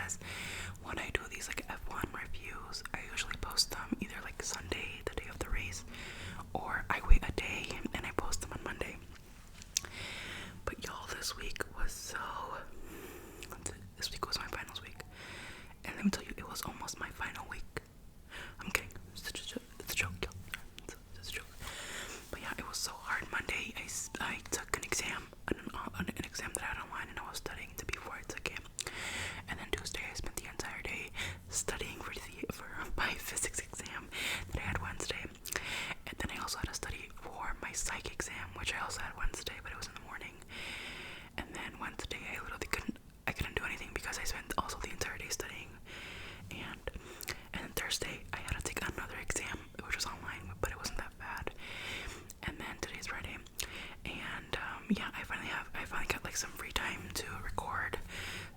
because when I do these like F1 reviews, I usually post them either like Sunday, the day of the race, or I wait a day and I post them on Monday. But y'all, this week was my finals week, and let me tell you, it was almost my final week. I'm kidding. It's a joke, y'all. It's a joke. But yeah, it was so hard. Monday, I took an exam, an exam that I had online, and I was studying before I took it. And then Tuesday, I spent the entire day studying for my physics exam that I had Wednesday. And then I also had to study for my psych exam, which I also had Wednesday, but it was in the morning. And then Wednesday, I literally couldn't do anything because I spent also the entire day studying. And then Thursday, I had to take another exam, which was online, but it wasn't that bad. And then today's Friday, and yeah, I finally got like some free time to record,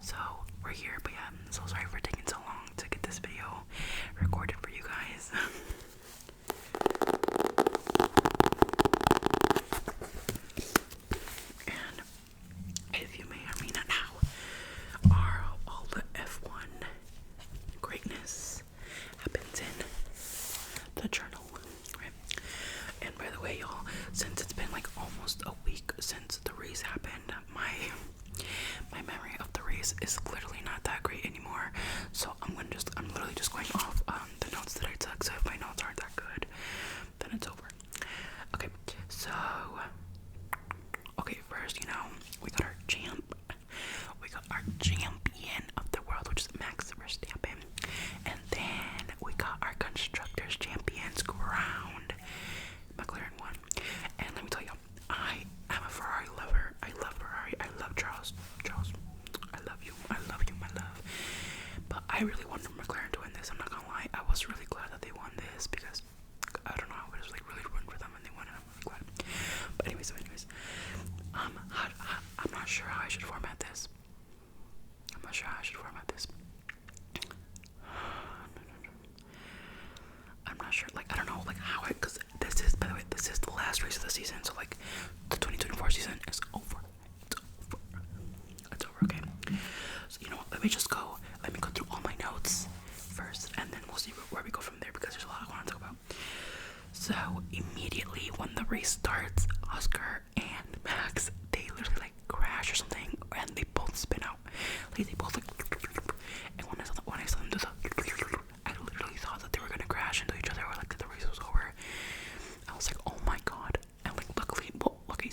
so we're here. But yeah, I'm so sorry for taking so long to get this video recorded for you guys. And if you may or may not know, all the F1 greatness happens in the journal, right? And by the way, y'all, since it's been like almost a week since the race happened, my memory of the race is literally not that great anymore. So I'm literally just going off the notes that I took. So if my notes aren't that good, then it's over. Okay, so first, we got our champion of the world, which is Max Verstappen, and then we got our constructors champions crowned. McLaren won. And let me tell you, I am a Ferrari lover. I love Ferrari. I love Charles. I love you, my love. But I really wanted McLaren to win this. I'm not gonna lie. I was really glad that they won this because I don't know, I was like really rooting for them and they won, and I'm really glad. But anyways, I'm not sure how I should format this. I'm not sure, like, I don't know, like, because this is, by the way, this is the last race of the season, so, like, the 2024 season is over. It's over, okay? So, you know what, let me go through all my notes first, and then we'll see where we go from there, because there's a lot I want to talk about. So, immediately when the race starts, Oscar and Max, they literally, like, crash or something, and they both spin out. Like, they both, like, and when I saw them do the, I literally thought that they were gonna crash into each other, or like that the race was over. I was like, oh my god. And like, luckily,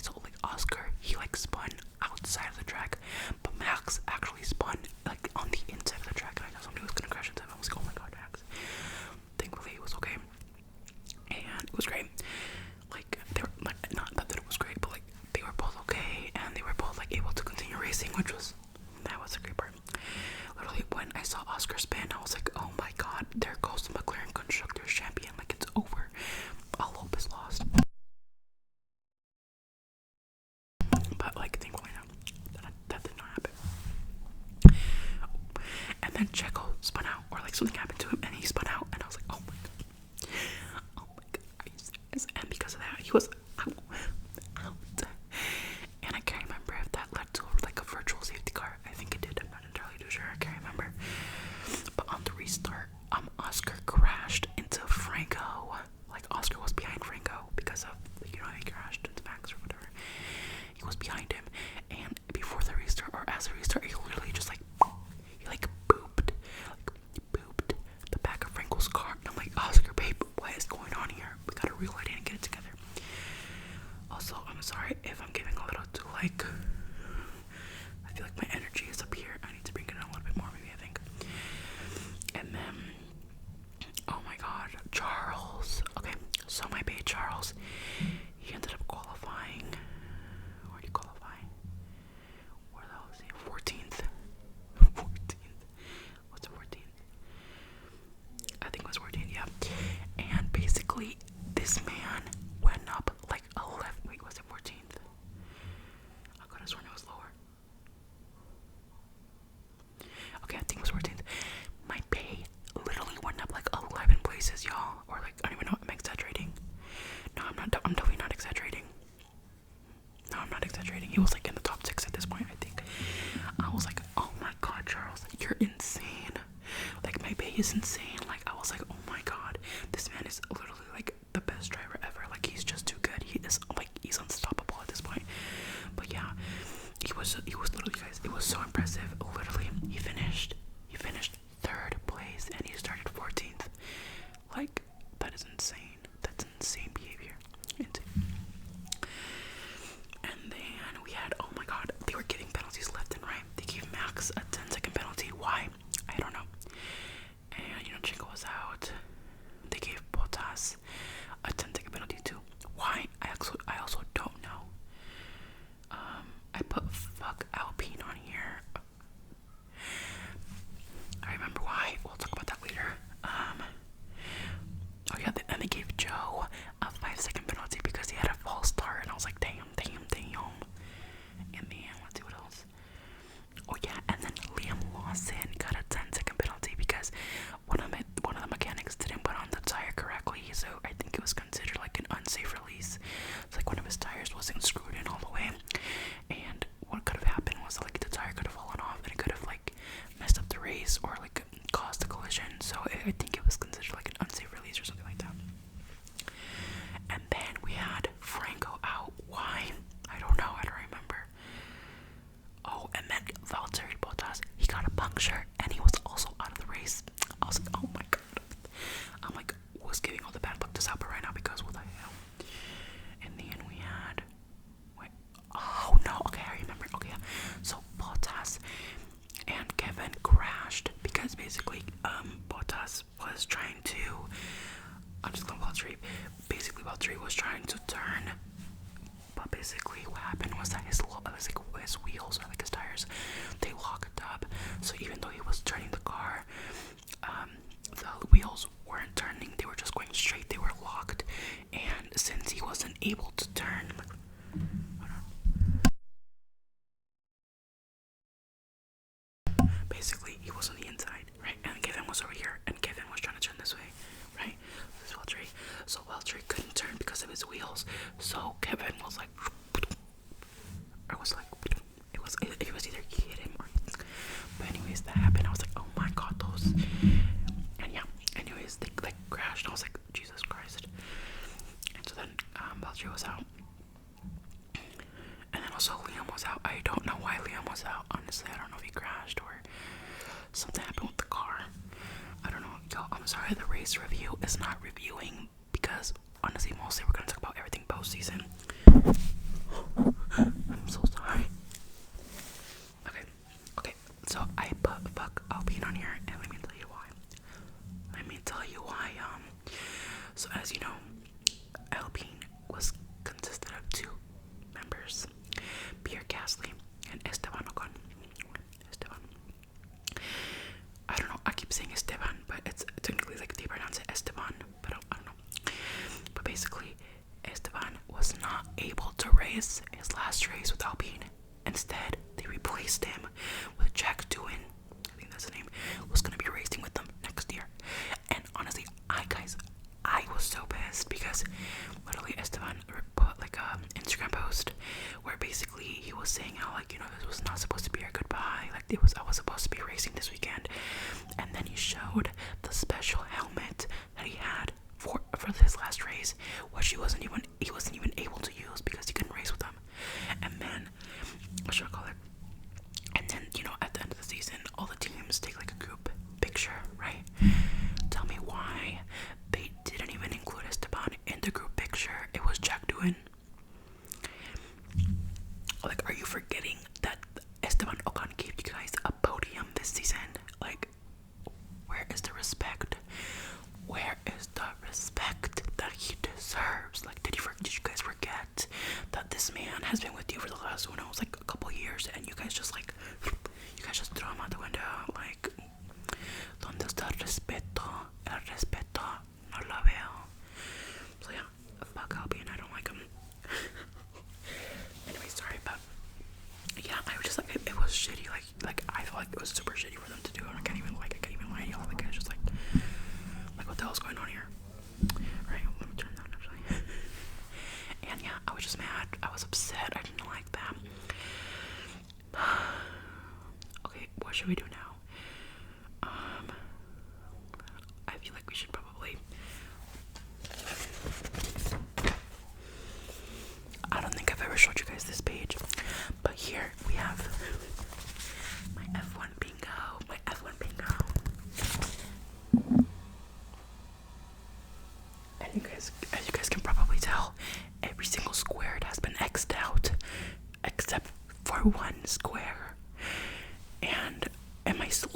so like Oscar, he like spun outside of the track, but Max actually spun like on the inside of the track, and I thought somebody was gonna crash into him. I was like, oh my god, Max. Thankfully, it was okay, and it was great. Like, they were like, not that it was great, but like they were both okay, and they were both like able to continue racing, that was a great part. Literally, when I saw Oscar spin, I was like, oh my god, there goes the McLaren Constructors Champion. Like, it's over. All hope is lost. But, like, thankfully, no, that did not happen. And then Checo spun out, or like something happened to him, and he spun out, and I was like, oh my god. Oh my god, are you serious? And because of that, he was out. And I can't remember if that led to like a virtual safety car. I think it did. I'm not entirely too sure. I can't remember. But on the restart, Oscar crashed into Franco. Like, Oscar was behind Franco because of, like, he crashed into Max or whatever. He was behind him, and before the restart, or as the restart, he literally just like booped the back of Franco's car. And I'm like, Oscar, babe, what is going on here? We gotta reel it in and get it together. Also, I'm sorry if I'm giving a little too, like, I feel like my energy is up here. I need to bring it in a little bit more, maybe, I think. And then, oh my god, Charles. Okay, so my babe Charles, he ended up qualifying. Where did he qualify? Where the hell is he? 14th. 14th. What's 14th? I think it was 14th, yeah. And basically, this man went up like 11. Wait, was it 14th? I could have sworn it was lower. Okay, I think it was 14th. My pay literally went up like 11 places, y'all. Or like, I don't even know, I'm exaggerating. No, I'm totally not exaggerating. No, I'm not exaggerating. He was like in the top 6 at this point, I think. I was like, oh my god, Charles, you're insane. he's insane. Like, I was like, oh my god, this man is literally like the best driver ever. Like, he's just too good. He is like, he's unstoppable at this point. But yeah, he was literally, guys, it was so impressive. Literally, he finished third place and he started 14th. Like, that is insane. That's insane behavior. And then we had, oh my god, they were giving penalties left and right. They gave Max a 10-second penalty. Why? I don't know. And Chico was out. They gave Bottas a 10-second penalty too. Why? I also don't know. I put fuck Alpine on here. I remember why. We'll talk about that later. Oh yeah, and they gave Joe a 5-second penalty because he had a false start, and I was like, damn. And then let's see what else. Oh yeah, and then Liam Lawson got a 10-second penalty because one of the mechanics didn't put on the tire correctly, so I think it was considered like an unsafe release. It's like one of his tires wasn't screwed in all the way, and what could have happened was like the tire could have fallen off and it could have like messed up the race or like caused a collision. So I think it was considered like an unsafe release or something like that. And then we had Franco out. Why? I don't know. I don't remember. Oh, and then Valtteri Bottas, he got a puncture and he was also out of the race. I was like, oh my god. I'm like, who's giving all the bad luck to Sauber right now? Because what the hell? And then we had, oh no, okay, I remember. Okay, yeah. So Bottas and Kevin crashed because basically, Bottas was trying to, I'm just going Valtteri. Basically, Valtteri was trying to turn, but basically what happened was that his wheels, or like his tires, they locked up. So even though he was turning the car, the wheels weren't turning, they were just going straight, they were locked. And since he wasn't able to turn, basically he was on the inside, right? And Kevin was over here, and Kevin was trying to turn this way, right? This is Valtteri. So Valtteri couldn't turn because of his wheels. So Kevin was like, it was either he hit him or, but anyways, that happened. I was like, oh my god, those, and yeah, anyways, they like crashed. I was like, Jesus Christ. And so then Valtteri was out, and then also Liam was out. I don't know why Liam was out, honestly. I don't know if he crashed or something happened with the car. I don't know. Yo, I'm sorry, the race review is not reviewing because honestly, mostly we're gonna talk about everything post-season. I'm so sorry. Okay, so I put fuck Alpine on here, and let me tell you why. So as you know, Alpine consisted of two members, Pierre Gasly and Esteban Ocon. I don't know, I keep saying Esteban, but it's technically like they pronounce it Esteban, but I don't know. But basically, Esteban was not able to race his last race with Alpine. Instead, they replaced him with jas.domm. I think that's the name. Was gonna be racing with them next year. And honestly, I was so pissed because literally Esteban put like a Instagram post where basically he was saying how like this was not supposed to be our goodbye. Like I was supposed to be racing this weekend, and then he showed the special helmet that he had for his last race, which he wasn't even able to use because he couldn't race with them. And then what should I call it? And then at the end of the season, all the teams take like a group picture, right? Tell me why they didn't even include Esteban in the group picture. It was jas.domm. Like, are you forgetting that Esteban Ocon gave you guys a podium this season? Like, where is the respect? Where is the respect that he deserves? Like, did you guys forget that this man has been with you for the last like a couple years, and you guys just throw him out the window? Like, ¿dónde está el respeto? El respeto no lo veo. So yeah, fuck Alpine, I don't like him. Anyway, sorry, but yeah, I was just like, it was shitty. Like I felt like it was super shitty for them to do. I can't even lie to y'all. Like, I was just like what the hell's going on here? Right, let me turn that actually. And yeah, I was just mad. I was upset. I didn't like that. Okay, what should we do now?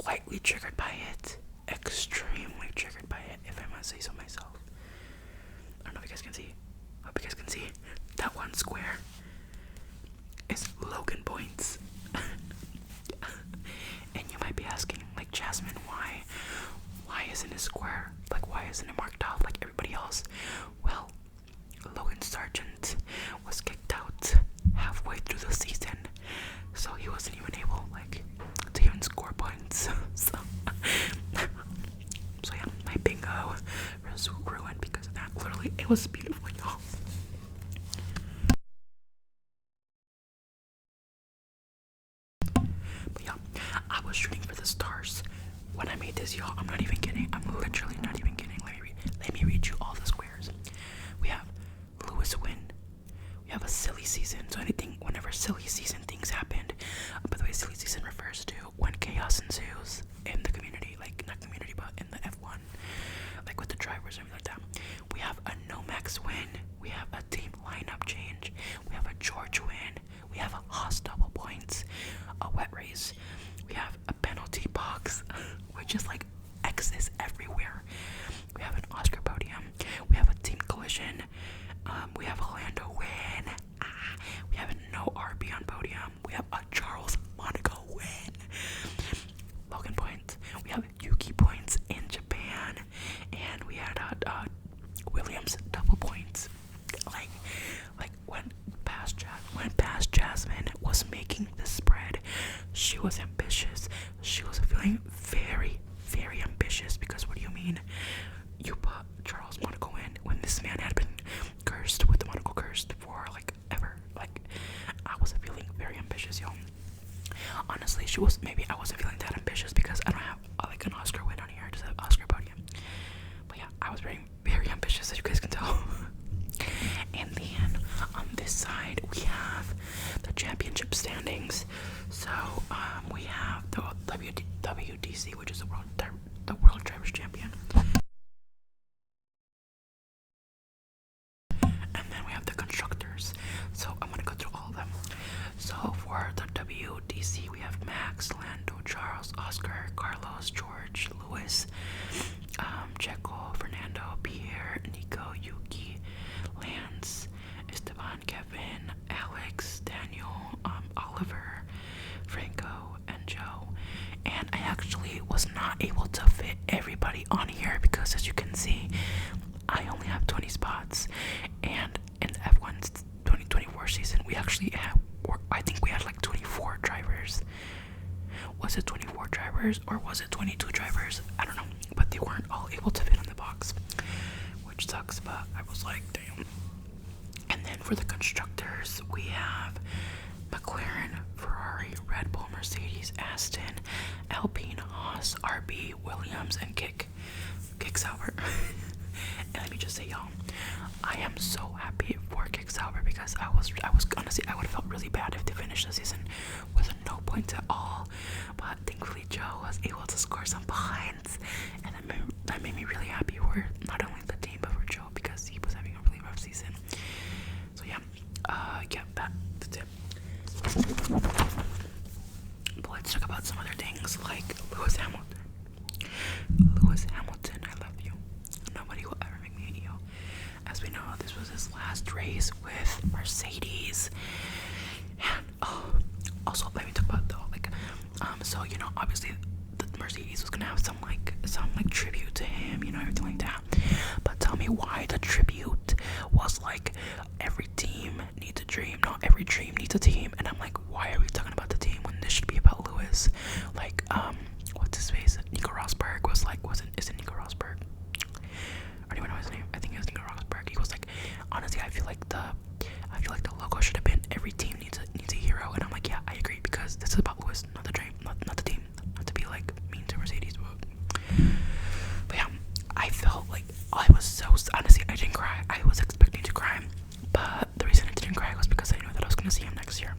slightly triggered by it, extremely triggered by it, if I must say so myself. I don't know if you guys can see. Hope you guys can see that one square is Logan points. And you might be asking, like, Jasmine, why isn't it square? Like, why isn't it marked off like everybody else? Well, Logan Sargent was kicked out halfway through the season, so he wasn't even able, like, to even score points. So yeah, my bingo was ruined because of that. Literally, it was beautiful, y'all. But yeah, I was shooting for the stars when I made this, y'all. I'm not even kidding. I'm literally not even kidding. Let me read you all the squares. We have Lewis win. We have a silly season. So whenever silly season things happened. By the way, silly season refers to when chaos ensues in the community, like not community, but in the F1, like with the drivers and everything like that. We have a Nomax win. We have a team lineup change. We have a George win. We have a Haas double points, a wet race. We have a penalty box, which is like X's everywhere. We have an Oscar podium. We have a team collision. We have a Lando win. We have a no RB on podium. We have a Charles Monaco win. Logan points. We have Yuki points in Japan, and we had Williams double points. Like when past Jasmine was making the spread, she was ambitious. She was feeling very, very ambitious, because what do you mean? You put Charles Monaco in when this man had been cursed with the Monaco curse for like ever. Like, I wasn't feeling very ambitious, y'all. Honestly, maybe I wasn't feeling that ambitious because I don't have like an Oscar win on here. I just have Oscar podium. But yeah, I was very, very ambitious, as you guys can tell. And then on this side we have the championship standings. So we have the WDC, which is the World Drivers Champion. And then we have the constructors. So I'm gonna go through all of them. So for the WDC, we have Max, Lando, Charles, Oscar, Carlos, George, Lewis, Checo, Fernando, Pierre, Nico, Yuki, Lance, Esteban, Kevin, Alex, Daniel, Oliver, Franco, and Joe. And I actually was not able to fit everybody on here because, as you can see, I only have 20 spots. And in the F1's 2024 season, we actually had, I think we had like 24 drivers. Was it 24 drivers or was it 22 drivers? I don't know, but they weren't all able to fit in the box, which sucks, but I was like, damn. And then for the constructors, we have McLaren, Ferrari, Red Bull, Mercedes, Aston, Alpine, Haas, RB, Williams, and Kick Sauber. And let me just say, y'all, I am so happy for Kick Sauber because I was honestly, I would have felt really bad if they finished the season with no points at all. But thankfully, Joe was able to score some points, and that made me really happy for not only the team but for Joe because he was having a really rough season. So yeah, that's it. But let's talk about some other things like Lewis Hamilton. Lewis Hamilton, I love you. Nobody will ever make me hate you. As we know, this was his last race with Mercedes. And also, let me talk about so you know, obviously the Mercedes was gonna have some tribute to him, you know, everything like that. But tell me why the tribute was like every team needs a dream, not every dream needs a team. And I'm like, why are we talking about the team when this should be about Lewis? Like, what's his face? Nico Rosberg was like, is it Nico Rosberg? I don't even know his name. I think it was Nico Rosberg. He was like, honestly, I feel like the logo should have been every team needs a hero. And I'm like, yeah, I agree, because this is about Lewis, not the dream, not the team. Not to be like mean to Mercedes, but yeah, I felt like I was so honestly, I didn't cry. I was expecting to cry, but the reason I didn't cry was because I knew that I was gonna see him next year.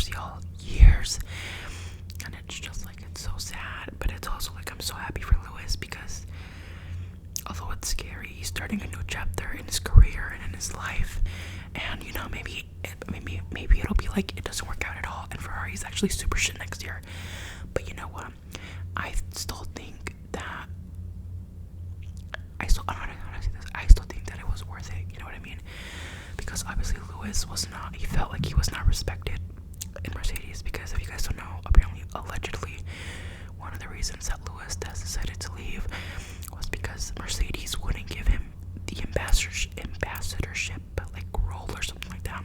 controversy all years, and it's just like, it's so sad, but it's also like, I'm so happy for Lewis, because although it's scary, he's starting a new chapter in his career and in his life, and you know, maybe it'll be like it doesn't work out at all, and Ferrari's actually super shit next year. But you know what? I still think that I don't know how to say this. I still think that it was worth it. You know what I mean? Because obviously Lewis was not. He felt like he was not respected in Mercedes, because if you guys don't know, apparently, allegedly, one of the reasons that Lewis has decided to leave was because Mercedes wouldn't give him the ambassadorship like role or something like that.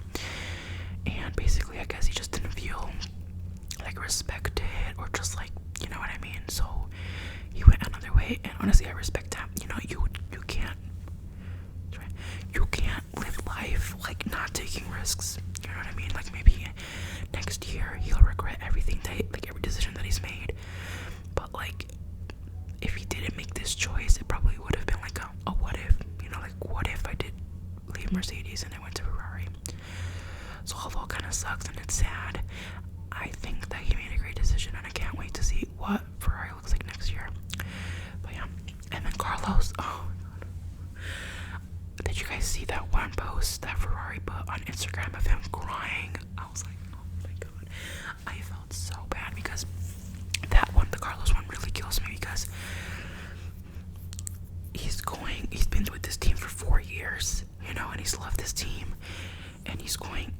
And basically, I guess he just didn't feel like respected, or just like, you know what I mean? So he went another way, and honestly, I respect that. You know, you can't live life like not taking risks. You know what I mean? Like, maybe next year he'll regret everything like every decision that he's made. But like, if he didn't make this choice, it probably would have been like a what if. You know, like, what if I did leave Mercedes and I went to Ferrari? So although it kind of sucks and it's sad, I think that he made a great decision, and I can't wait to see what Ferrari looks like next year. But yeah, and then Carlos, oh my god. Did you guys see that one post that Ferrari put on Instagram of him crying? I was like, oh my god. I felt so bad, because that one, the Carlos one, really kills me, because he's been with this team for 4 years, you know, and he's loved this team, and he's going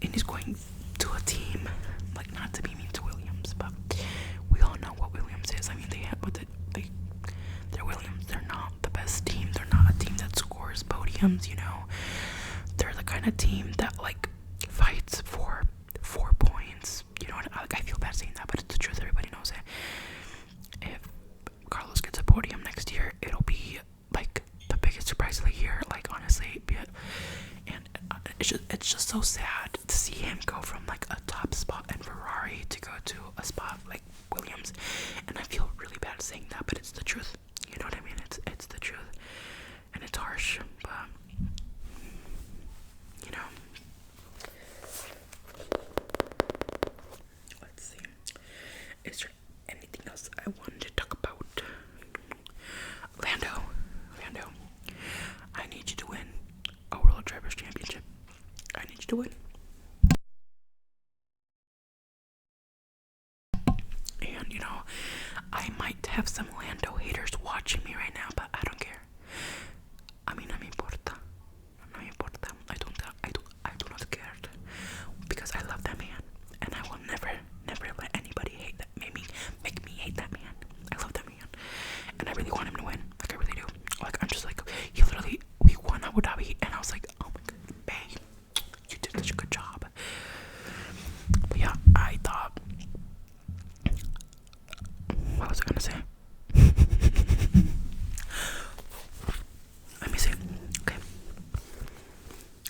to a team, like, not to be mean to Williams, but we all know what Williams is. I mean, they're Williams. They're not the best team. They're not a team that scores podiums, you know. They're the kind of team that like fights for 4 points. You know, I feel bad saying that, but it's the truth. Everybody knows it. If Carlos gets a podium next year, it'll be like the biggest surprise of the year. Like, honestly, and it's just so sad to see him go from like a top spot in Ferrari to go to a spot like Williams. And I feel really bad saying that, but it's the truth. You know what I mean? It's the truth, and it's harsh, but you know. Let's see. Is there anything else I wanted to talk about? Lando, I need you to win a World Drivers' Championship. I need you to win. And you know, I might have some Lando haters watching me right now, but I don't care. A mí no me importa. No me importa. I do not care, because I love that man, and I will never let anybody hate that. Make me hate that man. I love that man, and I really want him to win. Like, I really do. Like, I'm just like, we won Abu Dhabi, and I was like, oh my god, babe, you did such a good job. But yeah, I thought, what was I gonna say? Let me see. Okay.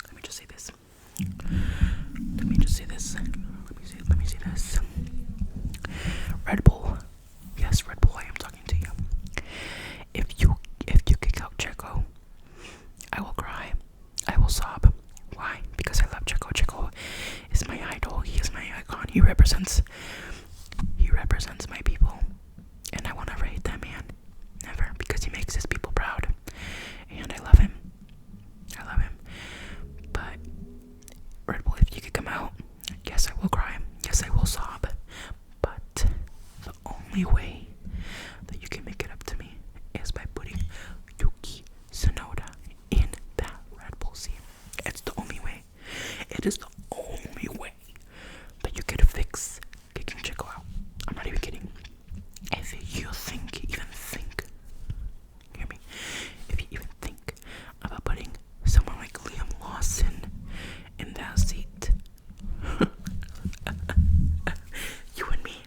Let me just say this. Red Bull. Yes, Red Bull, I am talking to you. If you kick out Checo, I will cry. I will sob. Why? Because I love Checo. Checo is my idol. He is my icon. He represents my people. And I will never hate that man. Never. Because he makes his people proud. And I love him. But Red Bull, if you kick him out, yes, I will cry. Yes, I will sob. But the only way that you can make it up to me is by putting Yuki Tsunoda in that Red Bull seat. It's the only way. It is the only way that you could fix kicking Checo out. I'm not even kidding. If you even think, hear me, if you even think about putting someone like Liam Lawson in that seat, you and me,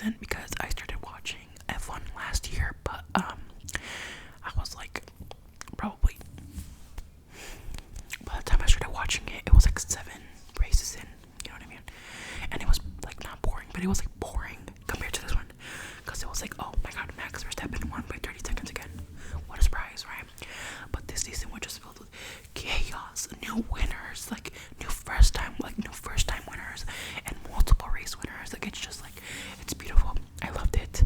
season because I started watching F1 last year, but I was like probably by the time I started watching it, it was like 7 races in, you know what I mean? And it was like not boring, but it was like boring compared to this one, because it was like, oh my god, Max Verstappen won by 30 seconds again. What a surprise, right? But this season was just filled with chaos, new winners, like new first time winners, and multiple race winners. Like, it's just like, it's beautiful. I loved it,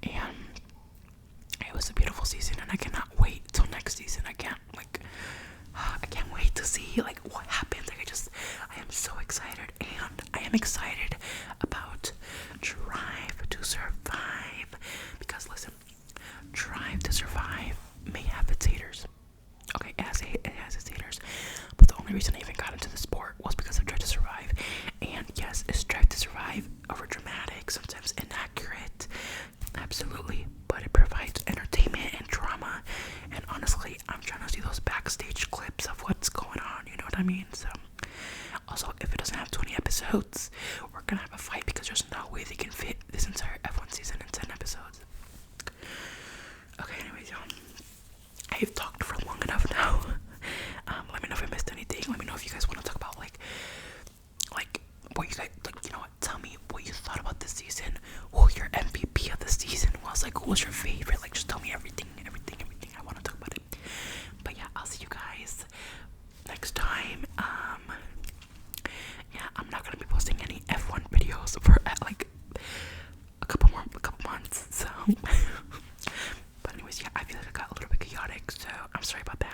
and it was a beautiful season, and I cannot wait till next season. I can't wait to see like what happens. Like, I am so excited, and I am excited about Drive to Survive, because listen, Drive to Survive may have its haters. Okay, it has its haters, but the only reason I even got into the sport was because of Drive to Survive. And yes, is Drive to Survive over dramatic, sometimes inaccurate? Absolutely, but it provides entertainment and drama. And honestly, I'm trying to see those backstage clips of what's going on. You know what I mean? So, also, if it doesn't have 20 episodes, we're gonna have a fight, because there's no way they can fit this entire F1 season in 10 episodes. Okay, anyways, y'all, I've talked for long enough now. Let me know if I missed anything. Let me know if you guys want to talk about like what you guys like. You know what? Tell me what you thought about this season. Who your MVP of the season was. Like, who was your favorite? Like, just tell me everything. I want to talk about it. But yeah, I'll see you guys next time. Yeah, I'm not gonna be posting any F1 videos for like a couple months. So, but anyways, yeah, I feel like I got a little bit chaotic, so I'm sorry about that.